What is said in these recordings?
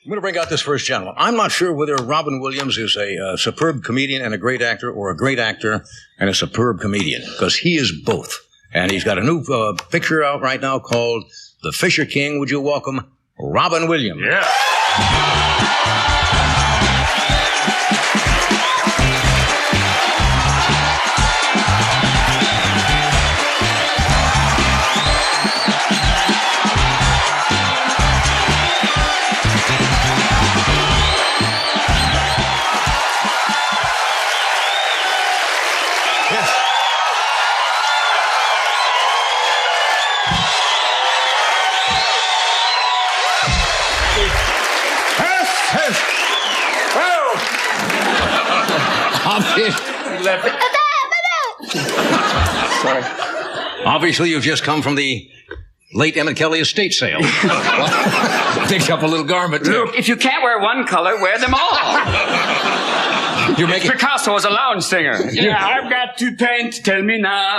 I'm going to bring out this first gentleman. I'm not sure whether Robin Williams is a superb comedian and a great actor, or a great actor and a superb comedian, because he is both. And he's got a new picture out right now called The Fisher King. Would you welcome Robin Williams? Yeah. Sorry. Obviously, you've just come from the late Emmett Kelly estate sale. Well, picked up a little garment, too. Look, if you can't wear one color, wear them all. Picasso was a lounge singer. Yeah, I've got to paint, tell me now.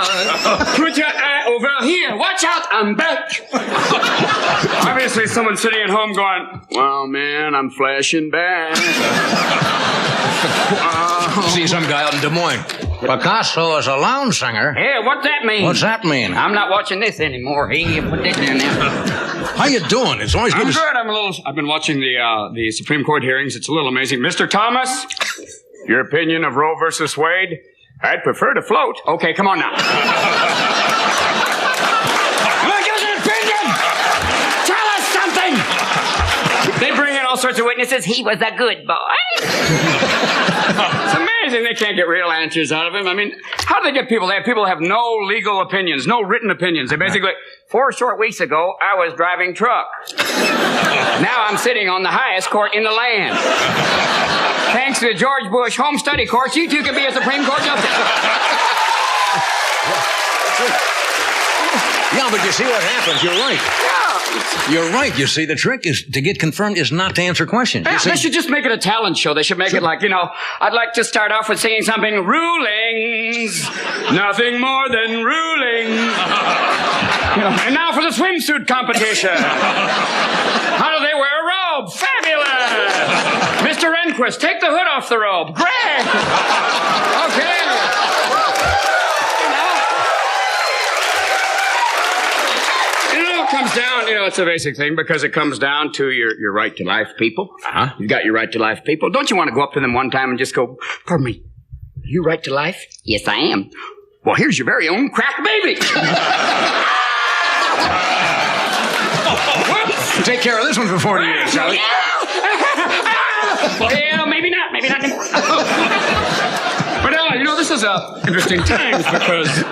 Put your eye over here. Watch out, I'm back. Obviously, someone's sitting at home going, well, man, I'm flashing back. See some guy out in Des Moines. Picasso is a lounge singer. Hey, what's that mean? What's that mean? I'm not watching this anymore. Hey, you put that down there. How you doing? It's always good. I'm good. I've been watching the Supreme Court hearings. It's a little amazing. Mr. Thomas, your opinion of Roe versus Wade? I'd prefer to float. Okay, come on now. Come on, give us an opinion. Tell us something. They bring in all sorts of witnesses. He was a good boy. It's amazing they can't get real answers out of him. I mean, how do they get people? They have people who have no legal opinions, no written opinions. They basically, 4 short weeks ago, I was driving truck. Now I'm sitting on the highest court in the land. Thanks to the George Bush Home Study Course, you two can be a Supreme Court justice. Yeah, but you see what happens. You're right. Yeah. You're right. You see, the trick is to get confirmed is not to answer questions. Yeah, they should just make it a talent show. They should make it like, I'd like to start off with singing something. Rulings. Nothing more than rulings. And now for the swimsuit competition. How do they wear a robe? Fabulous. Mr. Rehnquist, take the hood off the robe. Great. Okay. Comes down, it's a basic thing because it comes down to your right to life, people. Uh-huh. You've got your right to life, people. Don't you want to go up to them one time and just go, pardon me, you right to life? Yes, I am. Well, here's your very own crack baby. Whoops. Take care of this one for 40 years, shall we? Well, maybe not anymore. But, this is interesting times because...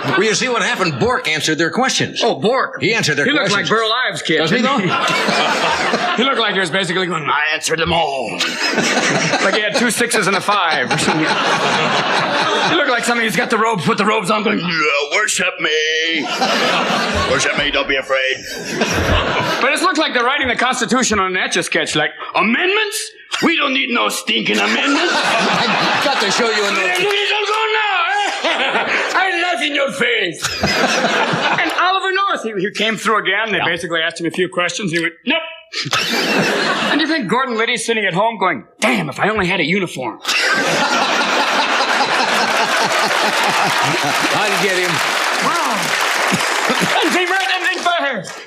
Well, you see what happened? Bork answered their questions. Oh, Bork. He answered their questions. He looked like Burl Ives' kid. Does he, though? He looked like he was basically going, I answered them all. Like he had 2 6s and a 5 or something. He looked like somebody who's got the robes, put the robes on, going, worship me. Worship me, don't be afraid. But it looked like they're writing the Constitution on an Etch-a-Sketch, like, amendments? We don't need no stinking amendments. I've got to show you a note. Please don't go now. I laugh in your face. And Oliver North, he came through again. They basically asked him a few questions. He went, nope. And you think Gordon Liddy's sitting at home going, damn, if I only had a uniform. I'd get him. Wow.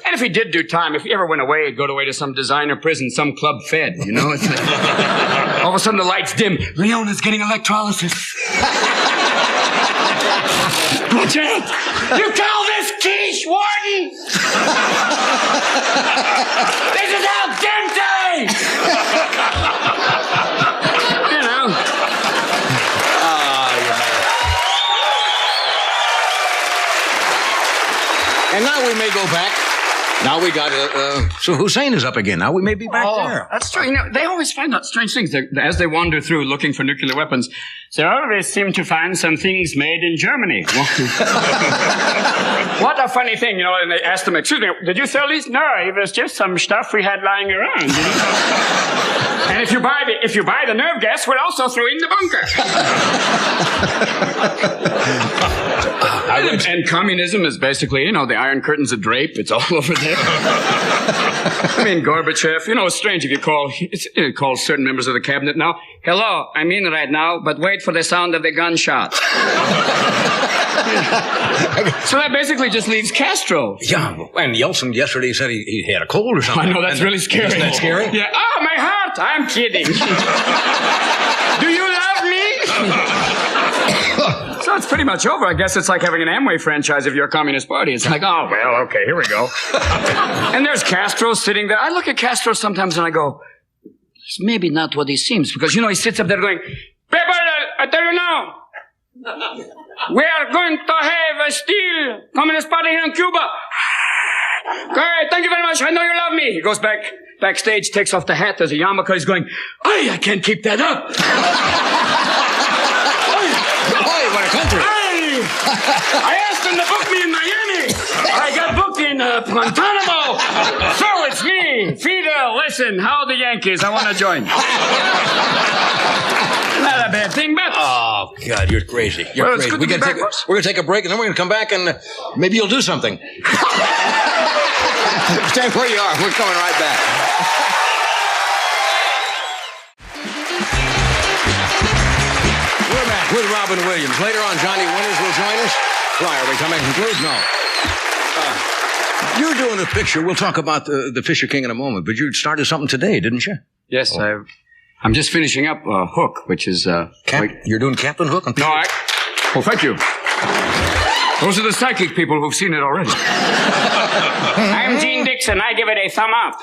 And if he did do time, if he ever went away, he'd go away to some designer prison, some club fed, It's like, all of a sudden the lights dim. Leona's getting electrolysis. Watch out! You call this quiche, Warden? This is al dente! And now we may go back. Now we got, so Hussein is up again. Now we may be back there. That's true. They always find out strange things. As they wander through looking for nuclear weapons, they always seem to find some things made in Germany. What a funny thing, and they asked them, excuse me, did you sell these? No, it was just some stuff we had lying around. And if you buy the nerve gas, we're also throwing the bunker. And communism is basically, the Iron Curtain's a drape. It's all over there. I mean, Gorbachev, it's strange if you call certain members of the cabinet now, hello, I'm in right now, but wait for the sound of the gunshot. So that basically just leaves Castro. Yeah, and Yeltsin yesterday said he had a cold or something. I know, that's really scary. Isn't that scary? Yeah. Oh, my heart! I'm kidding. Do you love me? So it's pretty much over. I guess it's like having an Amway franchise if you're a Communist Party. It's like, oh, well, okay, here we go. And there's Castro sitting there. I look at Castro sometimes and I go, he's maybe not what he seems. Because, he sits up there going, people, I tell you now, we are going to have a still Communist Party here in Cuba. Okay, thank you very much. I know you love me. He goes backstage, takes off the hat. There's a yarmulke. He's going, I can't keep that up. What a country. I asked them to book me in Miami. I got booked in Guantanamo. So it's me, Fidel. Listen, how are the Yankees? I want to join. Not a bad thing, but... Oh, God, you're crazy. You're crazy. We're going to take a break, and then we're going to come back, and maybe you'll do something. Stay where you are. We're coming right back. We're back with Robin Williams. Later on, Johnny Winters will join us. Why, are we coming to conclude? No. You're doing a picture. We'll talk about the Fisher King in a moment, but you started something today, didn't you? Yes, I'm just finishing up Hook, which is... You're doing Captain Hook? On well, thank you. Those are the psychic people who've seen it already. I'm Gene Dixon. I give it a thumb up.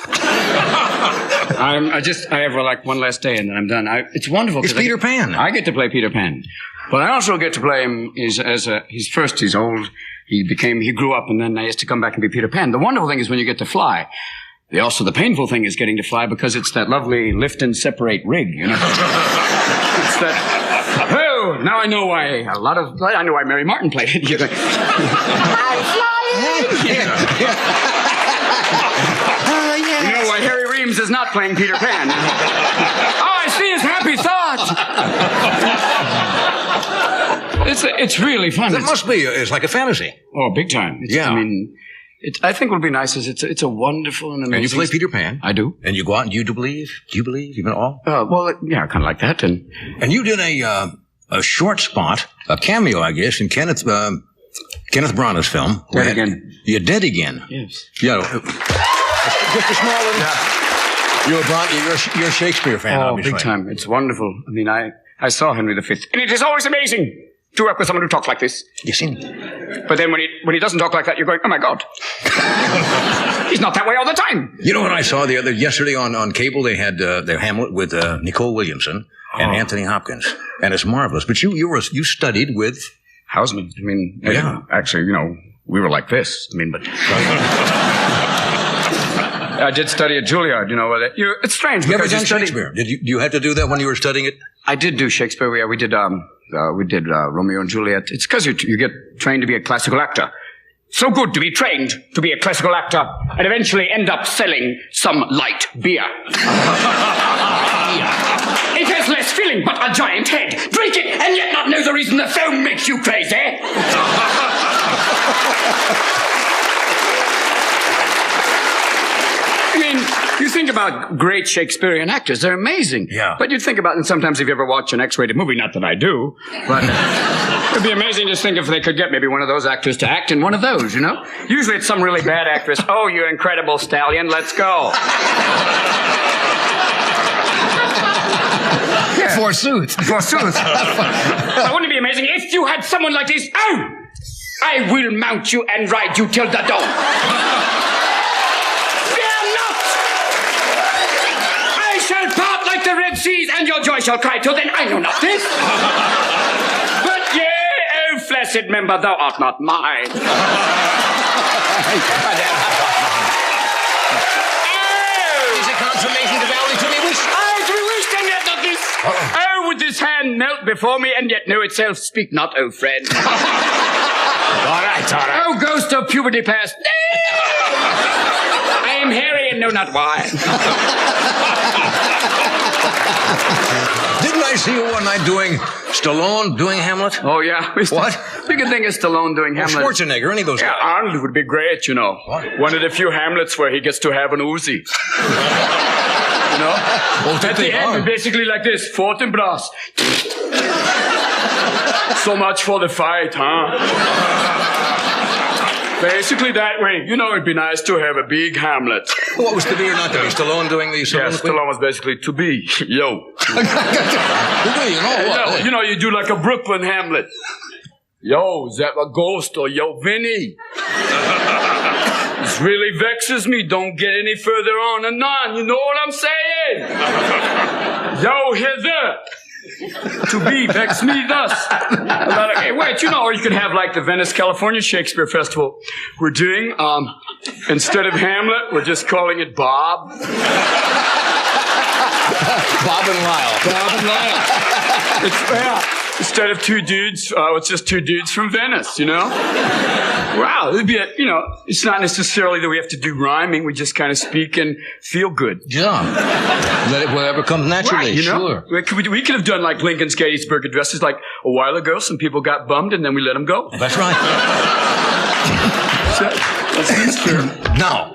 I have like one last day and then I'm done. It's wonderful. It's Peter Pan. I get to play Peter Pan. But I also get to play him he's old. He grew up and then he has to come back and be Peter Pan. The wonderful thing is when you get to fly. The painful thing is getting to fly because it's that lovely lift and separate rig, It's that... Oh, now I know why I know why Mary Martin played it. You're like, I'm flying! Yes. You know why Harry Reams is not playing Peter Pan. Oh, I see his happy thought. It's really fun. It must be. It's like a fantasy. Oh, big time. Yeah. I mean... I think what would be nice is it's a wonderful and amazing... And you play Peter Pan. I do. And you go out and do you believe even all? Well, yeah, kind of like that. And you did a short spot, a cameo, I guess, in Kenneth Branagh's film. Dead Again. You're Dead Again. Yes. Yeah. Just a small little... Yeah. You're a Shakespeare fan, obviously. Big time. It's wonderderful. I mean, I saw Henry V. And it is always amazing to work with someone who talks like this. You see? But then when he doesn't talk like that, you're going, oh my God. He's not that way all the time. You know what I saw yesterday on cable? They had their Hamlet with Nicole Williamson and Anthony Hopkins. And it's marvelous. But you studied with Houseman. I mean, yeah. Actually, we were like this. I mean, but I did study at Juilliard, it's strange. You ever done Shakespeare? Do you have to do that when you were studying it? I did do Shakespeare. Yeah, we did Romeo and Juliet. It's because you get trained to be a classical actor. So good to be trained to be a classical actor and eventually end up selling some light beer. It has less filling but a giant head. Drink it and yet not know the reason the film makes you crazy. I mean, you think about great Shakespearean actors, they're amazing. Yeah. But you think about, and sometimes if you ever watch an X-rated movie, not that I do, but it'd be amazing to think if they could get maybe one of those actors to act in one of those, Usually it's some really bad actress. Oh, you incredible stallion, let's go. Yeah. Forsooth. But wouldn't it be amazing if you had someone like this? Oh, I will mount you and ride you till the dawn. The Red Seas and your joy shall cry till then I know not this. But yea, O flaccid member, thou art not mine. Is it consummation to valley to be wished? To be wished and yet not this. Oh, would this hand melt before me and yet know itself speak not, O friend. All right. Oh, ghost of puberty past. I am hairy and know not why. Didn't I I see you one night doing Stallone doing Hamlet? Oh, yeah. What? You can think of Stallone doing Hamlet. Schwarzenegger, any of those Yeah, guys. Arnold would be great, you know. What? One of the few Hamlets where he gets to have an Uzi. You know? At the end, basically like this. Fortinbras. So much for the fight, huh? Basically that way. You know, it'd be nice to have a big Hamlet. What was to be or not to be? Stallone doing the Stallone? Yeah, Stallone was basically to be. Yo. You know, you do like a Brooklyn Hamlet. Yo, is that a ghost or yo, Vinny? This really vexes me. Don't get any further on and on. You know what I'm saying? Yo, hither. To be, vex me thus. Okay, wait, you know, or you could have like the Venice, California Shakespeare Festival. We're doing, instead of Hamlet, we're just calling it Bob. Bob and Lyle. Bob and Lyle. Instead of two dudes, it's just two dudes from Venice, you know? Wow, it'd be it's not necessarily that we have to do rhyming. We just kind of speak and feel good. Yeah. Let it whatever comes naturally, Right, you know? sure. We could have done like Lincoln's Gettysburg addresses like a while ago. Some people got bummed and then we let them go. That's right. That seems fair. Now,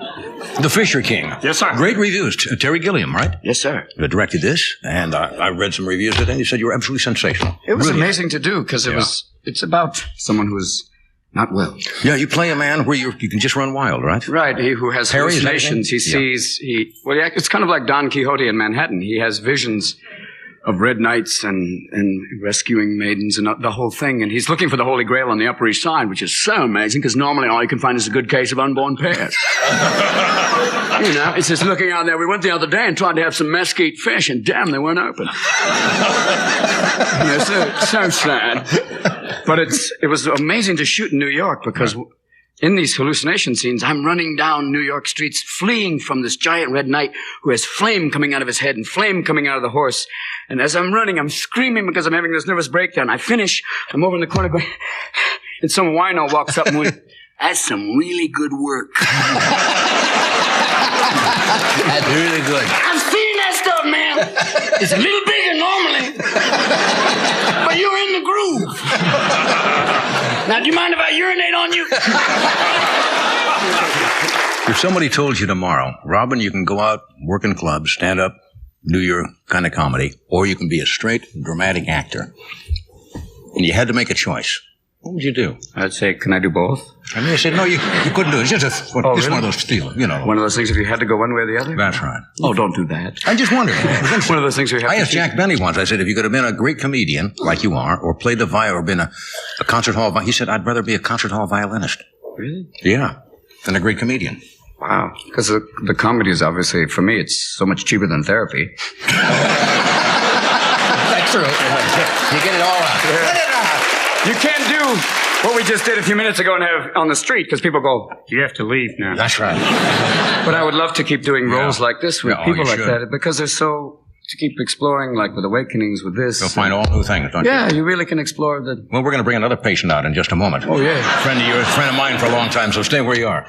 The Fisher King. Yes, sir. Great reviews. Terry Gilliam, right? Yes, sir. You directed this, and I read some reviews of it, and you said you were absolutely sensational. It was Brilliant. amazing to do because it's about someone who's not well. Yeah, you play a man where you can just run wild, right? Right, he who has Harry, is that hallucinations. He his name? sees, it's kind of like Don Quixote in Manhattan. He has visions of red knights and rescuing maidens and the whole thing. And he's looking for the Holy Grail on the Upper East Side, which is so amazing because normally all you can find is a good case of unborn pears. You know, it's just looking out there. We went the other day and tried to have some mesquite fish, and damn, they weren't open. So sad. But it was amazing to shoot in New York because in these hallucination scenes, I'm running down New York streets, fleeing from this giant red knight who has flame coming out of his head and flame coming out of the horse. And as I'm running, I'm screaming because I'm having this nervous breakdown. I finish, I'm over in the corner going, and some wino walks up and went, "That's some really good work." That's really good. I've seen that stuff, man. It's a little bigger normally, but you're in the groove. Now, do you mind if I urinate on you? If somebody told you tomorrow, Robin, you can go out, work in clubs, stand up, do your kind of comedy, or you can be a straight dramatic actor, and you had to make a choice, what would you do? I'd say, can I do both? And they said, no, you couldn't do it. It's just one of those feelings, you know. One of those things if you had to go one way or the other? That's right. Oh, don't do that. I just wondered. One of those things where you have I asked Jack Benny once, I said, if you could have been a great comedian, like you are, or played the violin, or been a concert hall, he said, I'd rather be a concert hall violinist. Really? Yeah, than a great comedian. Wow. Because the comedy is obviously, for me, it's so much cheaper than therapy. That's true. You get it all out. You can't do what we just did a few minutes ago and have on the street because people go, you have to leave now. That's right. But I would love to keep doing roles like this with people like that because they're so, to keep exploring, like with Awakenings, with this. You'll find all new things, don't you? Yeah, you really can explore the... Well, we're going to bring another patient out in just a moment. Oh, yeah. Friend of yours, friend of mine for a long time, so stay where you are.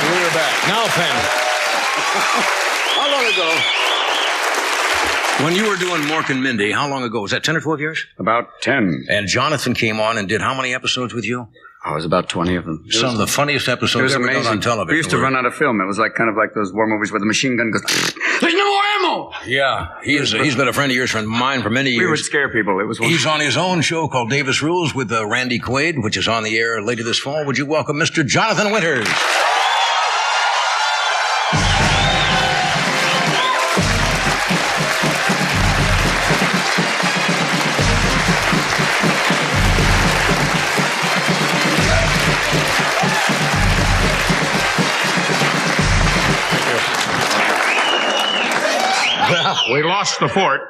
We're back. Now, family. How long ago? When you were doing Mork and Mindy, how long ago? Was that 10 or 12 years? About 10. And Jonathan came on and did how many episodes with you? Oh, it was about 20 of them. Some of the funniest episodes ever done on television. We used to run out of film. It was like kind of like those war movies where the machine gun goes, there's no more ammo! Yeah, he's been a friend of yours, friend of mine for many years. We would scare people. It was He's on his own show called Davis Rules with Randy Quaid, which is on the air later this fall. Would you welcome Mr. Jonathan Winters? We lost the fort.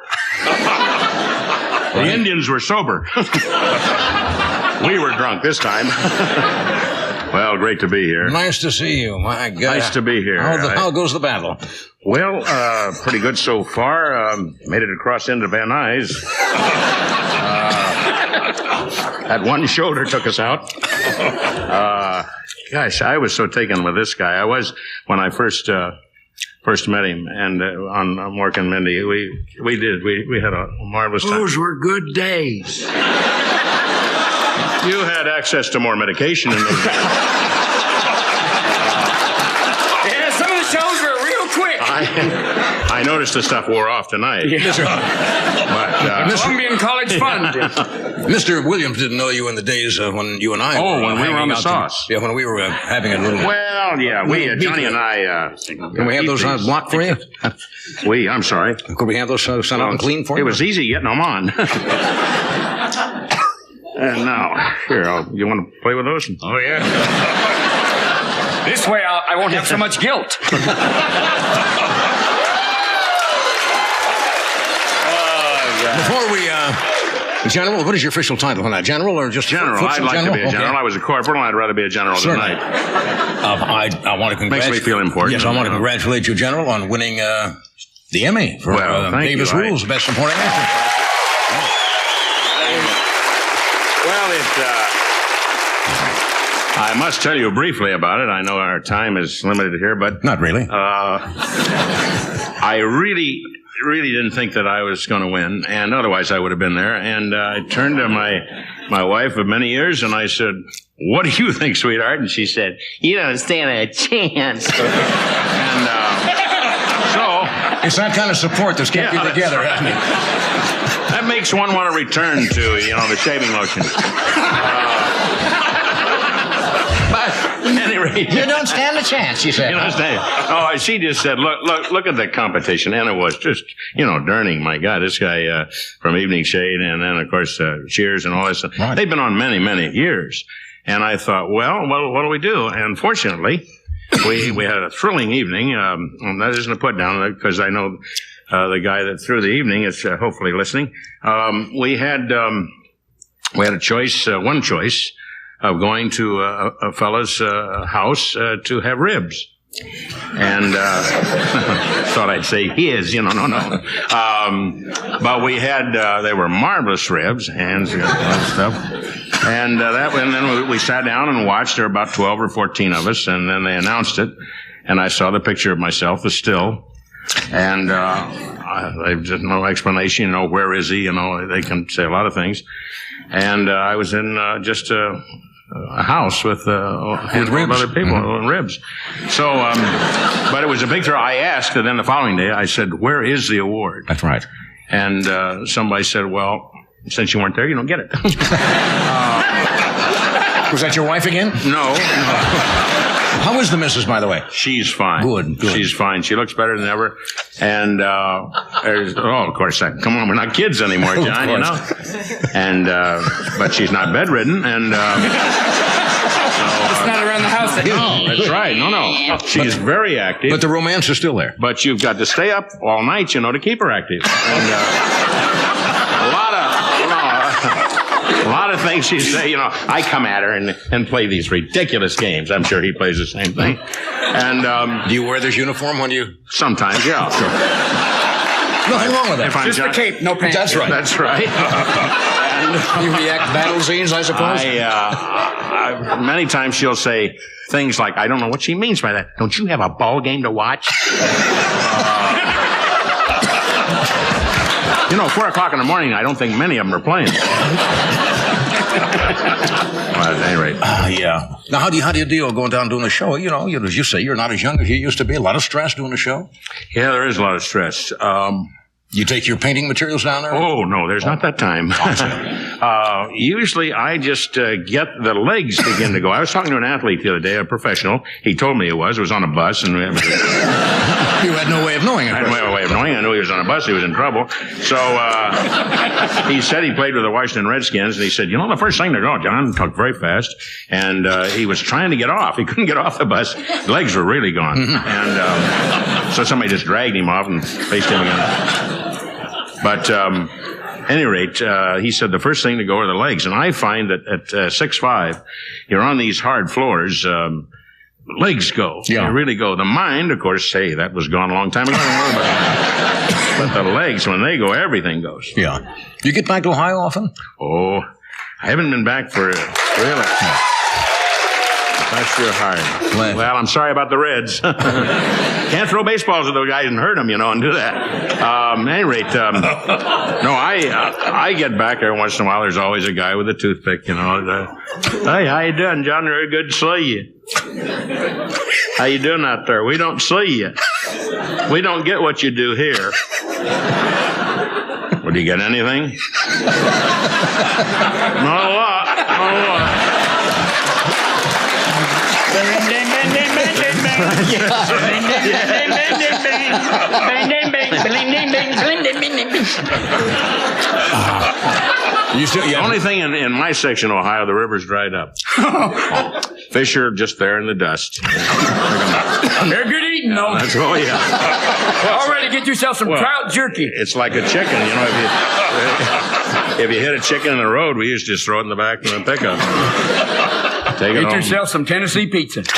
The Indians were sober. We were drunk this time. Well, great to be here. Nice to see you. My God. Nice to be here. How goes the battle? Well, pretty good so far. Made it across into Van Nuys. That one shoulder took us out. Gosh, I was so taken with this guy. I was when I first met him, and on Mork and Mindy, we had a marvelous time. Those were good days. You had access to more medication in those days. Yeah, some of the shows were real quick. I noticed the stuff wore off tonight. Yeah. But, Columbian College Fund. Mr. Williams didn't know you in the days when you and I were when we were on the hanging out sauce. Yeah, when we were having a little... Well, yeah, Johnny and I... Can we have those blocked for you? I'm sorry. Could we have those sent out and clean for you? It was easy getting them on. And now, here, you want to play with those? Oh, yeah. This way I won't have so much guilt. Before we, General, what is your official title on that? General or just General? I'd like to be a general. Okay. I was a corporal, and I'd rather be a general tonight. I want to congratulate. Makes me feel important. Yes, I want to congratulate you, General, on winning the Emmy for Davis Rules, Best Supporting Actor. Well, I must tell you briefly about it. I know our time is limited here, but not really. I really didn't think that I was going to win, and otherwise I would have been there. And I turned to my wife of many years, and I said, "What do you think, sweetheart?" And she said, "You don't stand a chance." And so it's that kind of support that's kept you together, hasn't it? That makes one want to return to, the shaving lotion. But at any rate, you don't stand a chance, she said. Oh, she just said, look at the competition. And it was just, Durning, my God, this guy from Evening Shade, and then, of course, Cheers and all this stuff. Right. They've been on many, many years. And I thought, well, what do we do? And fortunately, we had a thrilling evening. And that isn't a put down, because I know the guy that threw the evening is hopefully listening. We had a choice, one choice, of going to a fellow's house to have ribs. And thought I'd say his, no. But we had, they were marvelous ribs, hands and stuff. And then we sat down and watched. There were about 12 or 14 of us, and then they announced it. And I saw the picture of myself, the still. And there's no explanation, where is he? They can say a lot of things. And I was in just a house with a handful of other people, ribs. So, but it was a big thrill. I asked, and then the following day, I said, "Where is the award?" That's right. And somebody said, "Well, since you weren't there, you don't get it." Was that your wife again? No. How is the missus, by the way? She's fine. Good. She's fine. She looks better than ever. And, of course, come on, we're not kids anymore, John, And, but she's not bedridden, and, it's not around the house. No, that's right. No. She's very active. But the romance is still there. But you've got to stay up all night, to keep her active. And, a lot of things she say, I come at her and play these ridiculous games. I'm sure he plays the same thing. And do you wear this uniform when you? Sometimes, yeah. Sure. Nothing wrong with that. Just the cape, no pants. That's right. That's right. You react battle scenes, I suppose. Many times she'll say things like, "I don't know what she means by that. Don't you have a ball game to watch?" 4:00 in the morning, I don't think many of them are playing. Well, at any rate. Yeah. Now, how do you deal going down doing a show? As you say, you're not as young as you used to be. A lot of stress doing a show? Yeah, there is a lot of stress. You take your painting materials down there? Oh, no, there's not that time. Usually I just get the legs begin to go. I was talking to an athlete the other day, a professional. He told me it was on a bus. And you had no way of knowing it. I had no way of knowing. I knew he was on a bus. He was in trouble. So he said he played with the Washington Redskins, and he said, the first thing to go, John talked very fast, and he was trying to get off. He couldn't get off the bus. The legs were really gone. And so somebody just dragged him off and faced him again. But any rate, he said the first thing to go are the legs. And I find that at 6'5", you're on these hard floors, legs go. Yeah. They really go. The mind, of course, say that was gone a long time ago. Don't worry about that. But the legs, when they go, everything goes. Yeah. You get back to Ohio often? Oh, I haven't been back for really. That's real hard. Well, I'm sorry about the Reds. Can't throw baseballs at those guys and hurt them, and do that. At any rate, no, I get back every once in a while. There's always a guy with a toothpick, Hey, how you doing, John? Very good to see you. How you doing out there? We don't see you. We don't get what you do here. Well, do you get anything? Not a lot. Not a lot. The only thing in my section of Ohio, the river's dried up. Fish are just there in the dust. They're good eating, though. That's Already get yourself some trout jerky. It's like a chicken, If you hit a chicken in the road, we used to just throw it in the back of the pickup. Take it home. Get yourself some Tennessee pizza. Just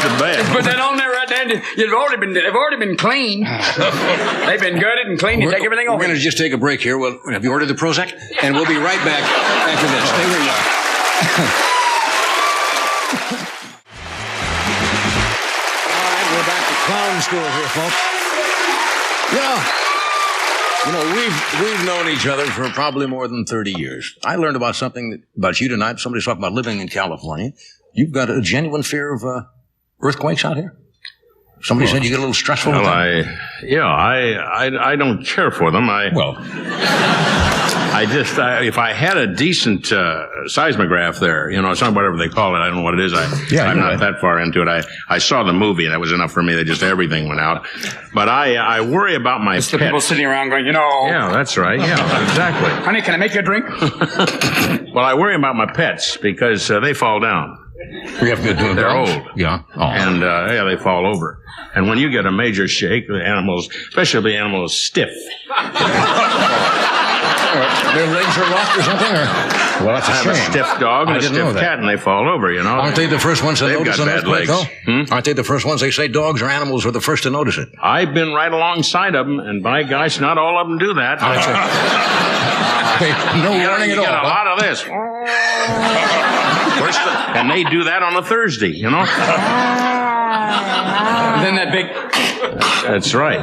the best. Put that on there right there. They've already been cleaned. They've been gutted and cleaned. You take everything off. We're going to just take a break here. Well, have you ordered the Prozac? And we'll be right back after this. Stay where you are. All right, we're back to clown school here, folks. We've known each other for probably more than 30 years. I learned about something about you tonight. Somebody's talking about living in California. You've got a genuine fear of earthquakes out here? Somebody said you get a little stressful with them? I don't care for them. If I had a decent seismograph there, it's not whatever they call it. I don't know what it is. I'm not that far into it. I saw the movie, and that was enough for me that just everything went out. But I worry about my pets. The people sitting around going, Yeah, that's right. Yeah, exactly. Honey, can I make you a drink? Well, I worry about my pets because they fall down. We have good doing. They're old. Yeah. Oh. And, they fall over. And when you get a major shake, the animals, especially the animals, stiff. Their legs are locked or something? Well, that's a shame. I have a stiff dog and a stiff cat, and they fall over, Aren't they the first ones to notice got bad legs. Aren't they the first ones? They say dogs or animals are the first to notice it. I've been right alongside of them, and by gosh, not all of them do that. No warning at all. You get a lot of this. And they do that on a Thursday, And then that big... That's right.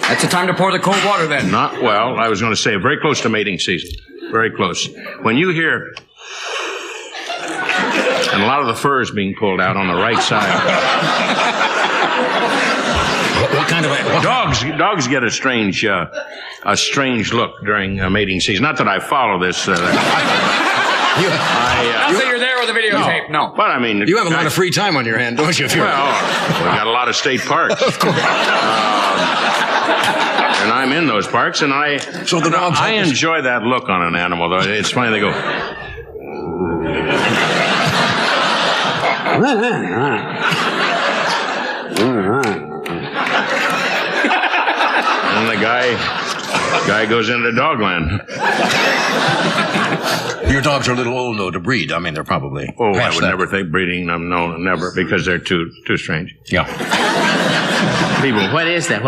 That's the time to pour the cold water then. I was going to say, very close to mating season. Very close. When you hear... And a lot of the fur is being pulled out on the right side. What kind of... Dogs get a strange look during mating season. Not that I follow this. Not that you're there with a videotape. No. But I mean... You have a lot of free time on your hand, don't you? We've got a lot of state parks. Of course. And I'm in those parks, and I enjoy that look on an animal, though. It's funny, they go... And the guy goes into dogland. Your dogs are a little old, though, to breed. I mean, they're probably... I would never think breeding them. No, never, because they're too strange. Yeah. People, what is that?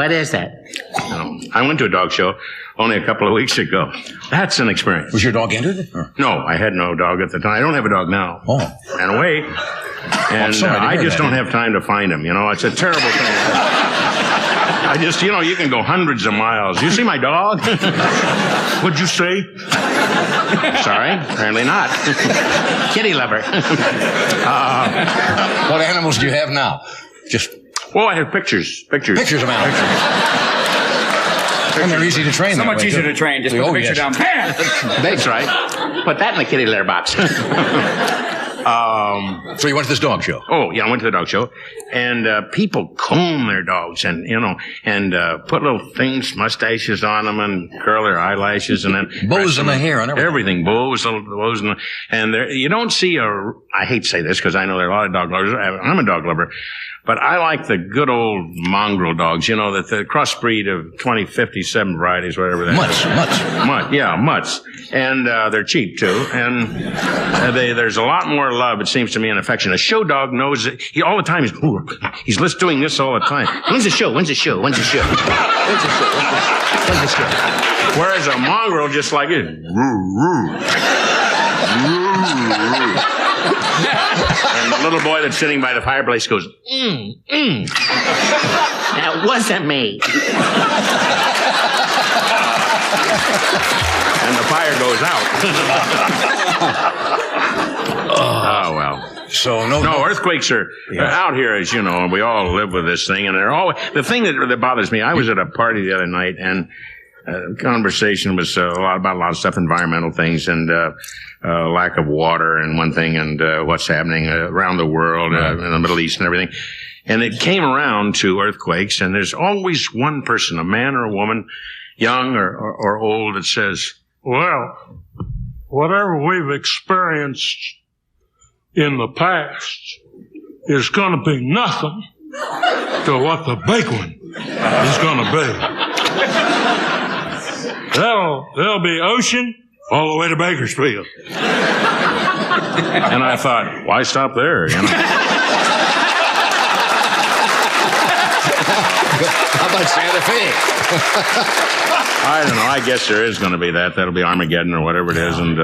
No. I went to a dog show only a couple of weeks ago. That's an experience. Was your dog entered? Or? No, I had no dog at the time. I don't have a dog now. Oh. Ran away. And I just don't have time to find him. It's a terrible thing. I just, you can go hundreds of miles. You see my dog? What'd you say? Sorry, apparently not. Kitty lover. What animals do you have now? I have pictures. Pictures of animals. And they're easy to train. So much easier to train. Just put the picture down. That's right. Put that in the kitty litter box. So you went to this dog show? Oh, yeah, I went to the dog show. And people comb their dogs and, put little things, mustaches on them and curl their eyelashes and then... bows in the hair and everything. Bows and you don't see I hate to say this because I know there are a lot of dog lovers. I'm a dog lover. But I like the good old mongrel dogs, you know, the crossbreed of 2057 varieties, whatever that Mutts. Yeah, mutts. And they're cheap, too. And there's a lot more love, it seems to me, and affection. A show dog knows that all the time he's doing this all the time. When's the show? Whereas a mongrel just like it. And the little boy that's sitting by the fireplace goes, That wasn't me. And the fire goes out. Oh, well. So no, earthquakes are out here, as you know, and we all live with this thing. And they're always the thing that bothers me. I was at a party the other night, and conversation was about a lot of stuff, environmental things, and lack of water, and one thing, and what's happening around the world, in the Middle East, and everything. And it came around to earthquakes, and there's always one person, a man or a woman, young or old, that says, "Well, whatever we've experienced in the past is going to be nothing to what the big one is going to be. There'll be ocean all the way to Bakersfield." And I thought, why stop there? You know? How about Santa Fe? I don't know. I guess there is going to be that. That'll be Armageddon or whatever it is. And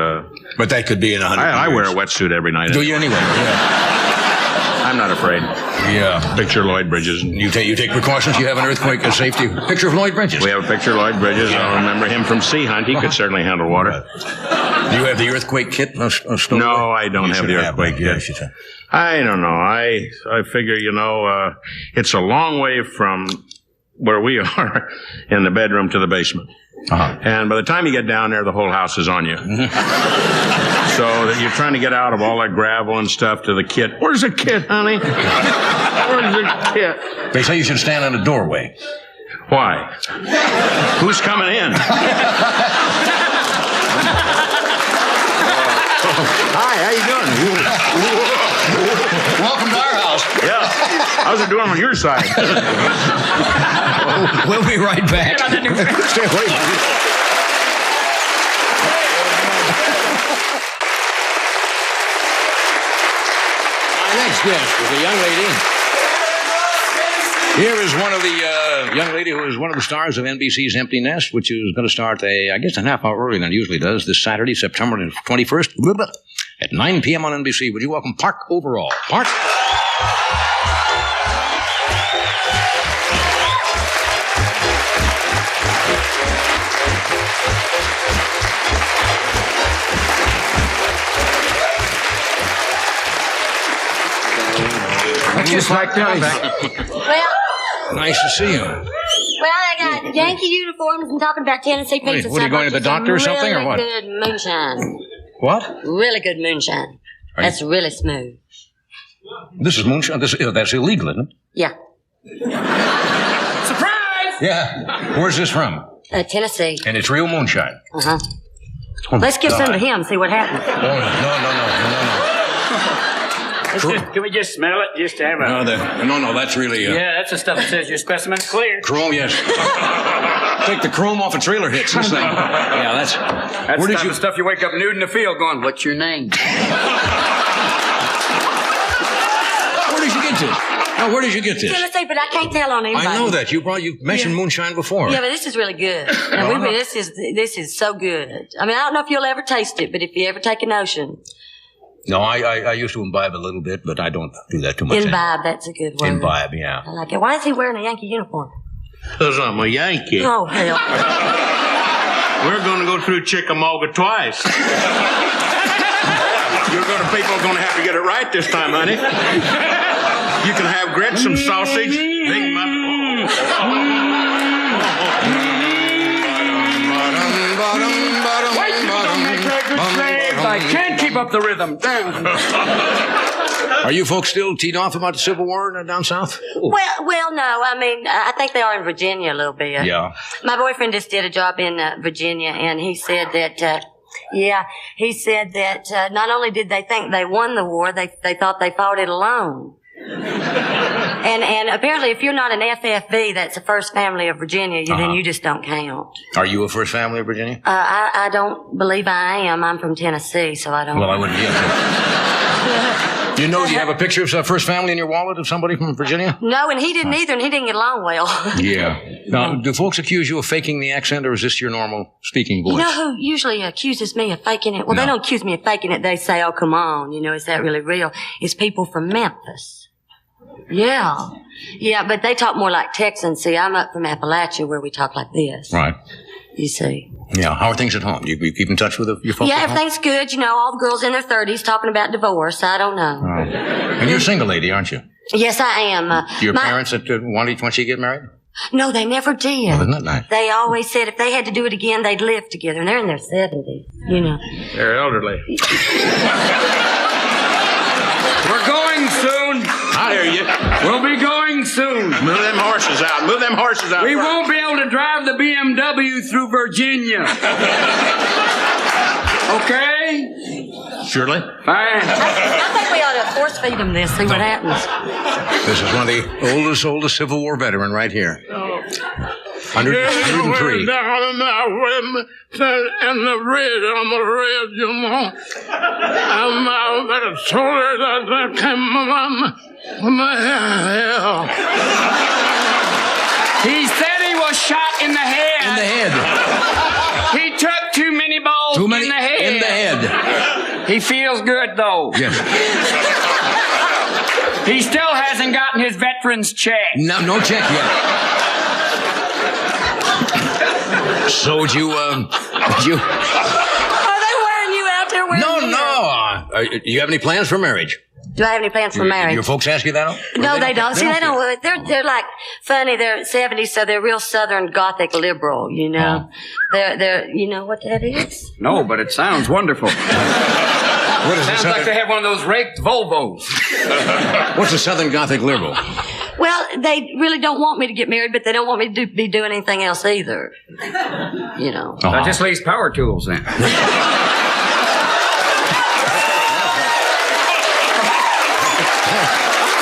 but that could be in 100 years. I wear a wetsuit every night. Do you anyway? Yeah. I'm not afraid. Yeah. Picture Lloyd Bridges. You take precautions. You have an earthquake safety picture of Lloyd Bridges. We have a picture of Lloyd Bridges. I remember him from Sea Hunt. He could certainly handle water. Do you have the earthquake kit? No, I don't have the earthquake kit. I don't know. I figure, it's a long way from where we are in the bedroom to the basement. Uh-huh. And by the time you get down there, the whole house is on you. So that you're trying to get out of all that gravel and stuff to the kit. Where's the kit, honey? Where's the kit? They say you should stand in the doorway. Why? Who's coming in? Hi, how you doing? Welcome to our house. Yeah. How's it doing on your side? We'll be right back. Stay away. Our next guest is a young lady. Here is one of the young lady who is one of the stars of NBC's Empty Nest, which is going to start, I guess, a half hour earlier than it usually does, this Saturday, September 21st, at 9 p.m. on NBC. Would you welcome Park Overall? Park? Just like that. Well, nice to see you. Well, I got Yankee uniforms and talking about Tennessee pizza. What, are you going to the doctor or something, or what? Really good moonshine. What? Really good moonshine. That's really smooth. This is moonshine? That's illegal, isn't it? Yeah. Surprise! Yeah. Where's this from? Tennessee. And it's real moonshine. Uh-huh. Oh, let's give some to him, see what happens. Oh, no. Can we just smell it? Just to have a... No, that's really... Yeah, that's the stuff that says your specimen's clear. Chrome, yes. Take the chrome off a trailer hits, this thing. Yeah, that's the type of stuff you wake up nude in the field going, what's your name? Where did you get this? Now, where did you get this? Tennessee, but I can't tell on anybody. I know that. You've mentioned moonshine before. Yeah, but this is really good. And this is so good. I mean, I don't know if you'll ever taste it, but if you ever take a notion... No, I used to imbibe a little bit, but I don't do that too much. Imbibe, that's a good word. Imbibe, yeah. I like it. Why is he wearing a Yankee uniform? Because I'm a Yankee. Oh, hell. We're going to go through Chickamauga twice. People are going to have to get it right this time, honey. You can have grits, some sausage, big I can't keep up the rhythm. Are you folks still teed off about the Civil War down south? Well, no. I mean, I think they are in Virginia a little bit. Yeah. My boyfriend just did a job in Virginia, and he said that, not only did they think they won the war, they thought they fought it alone. And apparently, if you're not an FFV, that's the First Family of Virginia, then you just don't count. Are you a First Family of Virginia? I don't believe I am. I'm from Tennessee, so I don't. Well, I wouldn't be. Do you have a picture of First Family in your wallet of somebody from Virginia? No, and he didn't either, and he didn't get along well. Yeah. Now, do folks accuse you of faking the accent, or is this your normal speaking voice? You know who usually accuses me of faking it? Well, they don't accuse me of faking it. They say, oh, come on, is that really real? It's people from Memphis. Yeah. Yeah, but they talk more like Texans. See, I'm up from Appalachia where we talk like this. Right. You see. Yeah. How are things at home? You keep in touch with your folks? Yeah, at home? everything's good. All the girls in their 30s talking about divorce. I don't know. Right. And you're a single lady, aren't you? Yes, I am. Do your parents want you to get married? No, they never did. Well, isn't that nice? They always said if they had to do it again, they'd live together. And they're in their 70s, They're elderly. We're going soon. I hear you. We'll be going soon. Move them horses out. Move them horses out. We won't be able to drive the BMW through Virginia. Okay? Surely. Fine. I think we ought to force feed them this, see what happens. This is one of the oldest Civil War veteran right here. 103. And the red on the red, I'm out at a shoulder that came from the hell. He said he was shot in the head. In the head. He took too many balls Too many in the head. in the head. He feels good, though. Yes. He still hasn't gotten his veteran's check. No check yet. So did you? Are they wearing you out there? No. Do you have any plans for marriage? Do I have any plans for marriage? Your folks ask you that? No, they don't. See, they don't. They're like funny. They're 70s, so they're real Southern Gothic liberal. They're you know what that is? No, but it sounds wonderful. What is Sounds like they have one of those raked Volvos. What's a Southern Gothic liberal? Well, they really don't want me to get married, but they don't want me to be doing anything else either. That just leaves power tools then.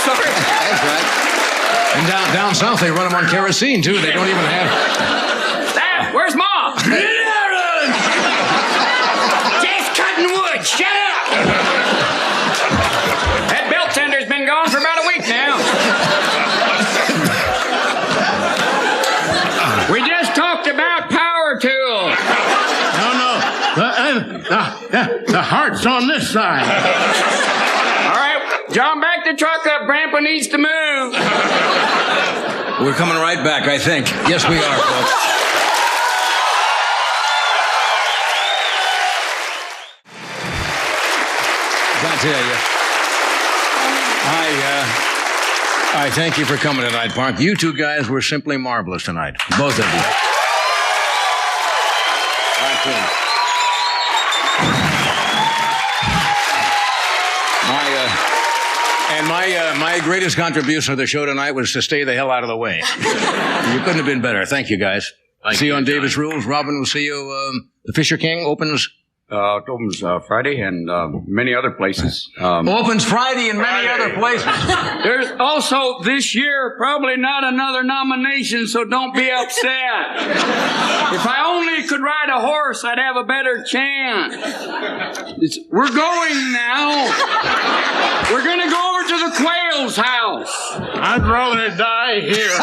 Sorry. That's right. And down south, they run them on kerosene, too. They don't even have... Dad, where's Mom? Just cutting wood. Shut up. That belt tender's been gone for about a week now. We just talked about power tools. No. The heart's on this side. All right, John, back the truck up. Grandpa needs to move. We're coming right back, I think. Yes, we are, folks. I tell you, I thank you for coming tonight, Park. You two guys were simply marvelous tonight. Both of you. My greatest contribution to the show tonight was to stay the hell out of the way. You couldn't have been better. Thank you, guys. See you on Davis Rules. Robin, we'll see you. The Fisher King opens... It opens Friday and many other places. Opens Friday and many other places. There's also this year probably not another nomination, so don't be upset. If I only could ride a horse, I'd have a better chance. We're going now. We're going to go over to the Quail's house. I'd rather die here.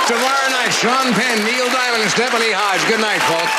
Tomorrow night, Sean Penn, Neil Diamond, and Stephanie Hodge. Good night, folks.